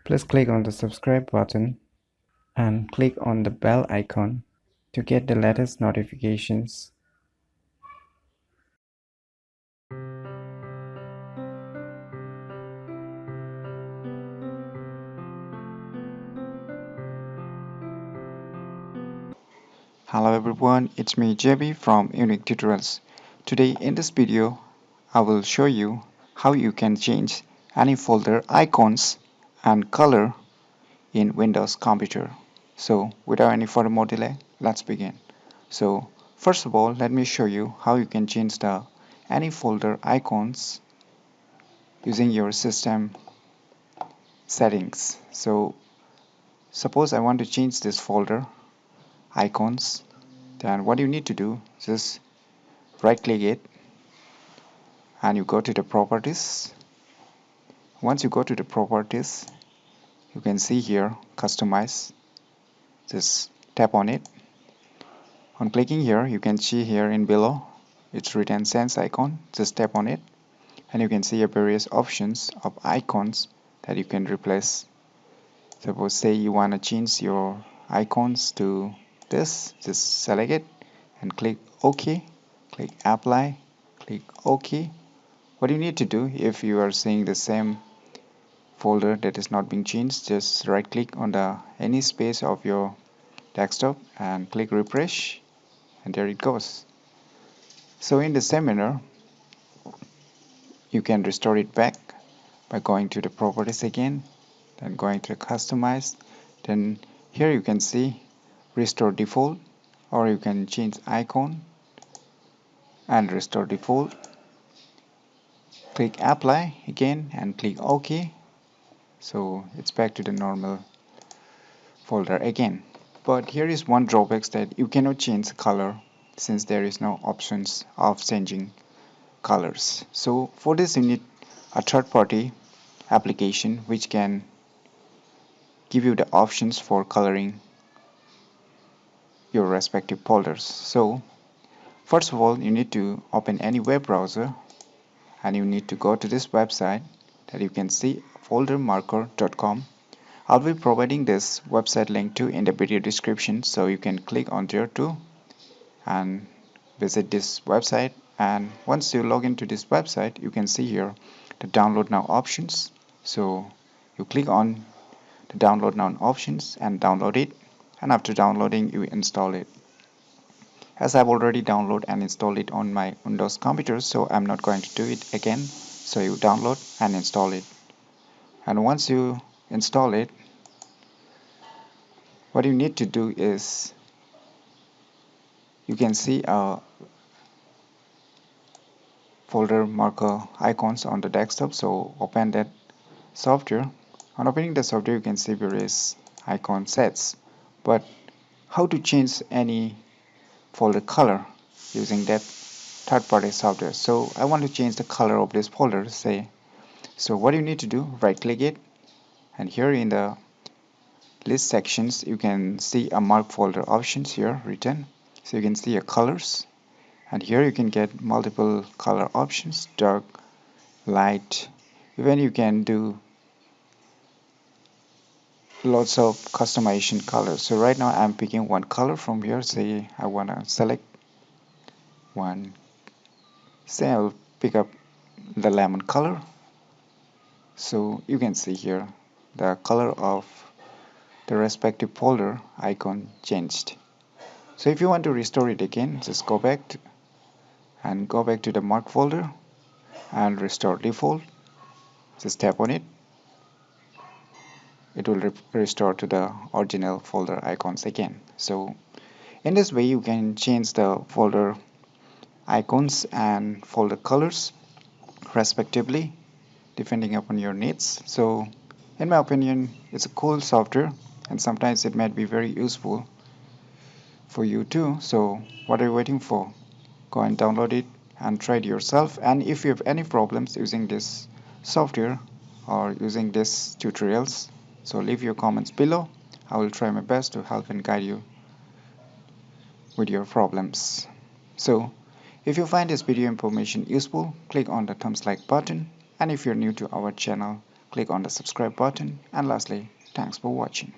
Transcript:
Please click on the subscribe button and click on the bell icon to get the latest notifications. Hello everyone, it's me JB from UniqueTutorials. Today in this video, I will show you how you can change any folder icons and color in Windows computer. So without any further more delay, let's begin. So first of all, let me show you how you can change the any folder icons using your system settings. So suppose I want to change this folder icons, then what you need to do is just right click it and you go to the properties. Once you go to the properties, you can see here customize. Just tap on it. On clicking here, you can see here in below it's written sense icon. Just tap on it and you can see a various options of icons that you can replace. Suppose say you want to change your icons to this, just select it and click OK, click apply, click OK. What you need to do if you are seeing the same folder that is not being changed, just right click on the any space of your desktop and click refresh, and there it goes. So in the same manner, you can restore it back by going to the properties again, then going to customize, then here you can see restore default, or you can change icon and restore default. Click apply again and click OK. So it's back to the normal folder again. But here is one drawback, that you cannot change the color since there is no options of changing colors. So for this you need a third-party application which can give you the options for coloring your respective folders. So first of all, you need to open any web browser and you need to go to this website that you can see, foldermarker.com. I'll be providing this website link too in the video description, so you can click on there too and visit this website. And once you log into this website, you can see here the download now options. So you click on the download now options and download it, and after downloading you install it. As I've already downloaded and installed it on my Windows computer, so I'm not going to do it again. So you download and install it, and once you install it, what you need to do is you can see folder marker icons on the desktop. So open that software. On opening the software, you can see various icon sets, but how to change any folder color using that third-party software? So I want to change the color of this folder, say. So what you need to do, right click it, and here in the list sections you can see a mark folder options here written. So you can see your colors, and here you can get multiple color options, dark, light. Even you can do lots of customization colors. So right now I'm picking one color from here. Say I want to select one. Say I'll pick up the lemon color. So you can see here the color of the respective folder icon changed. So if you want to restore it again, just go back to the mark folder and restore default. Just tap on it. It will restore to the original folder icons again. So in this way you can change the folder icons and folder colors respectively depending upon your needs. So in my opinion, it's a cool software, and sometimes it might be very useful for you too. So what are you waiting for? Go and download it and try it yourself. And if you have any problems using this software or using these tutorials, so leave your comments below. I will try my best to help and guide you with your problems. So if you find this video information useful, click on the thumbs like button, and if you're new to our channel, click on the subscribe button, and lastly, thanks for watching.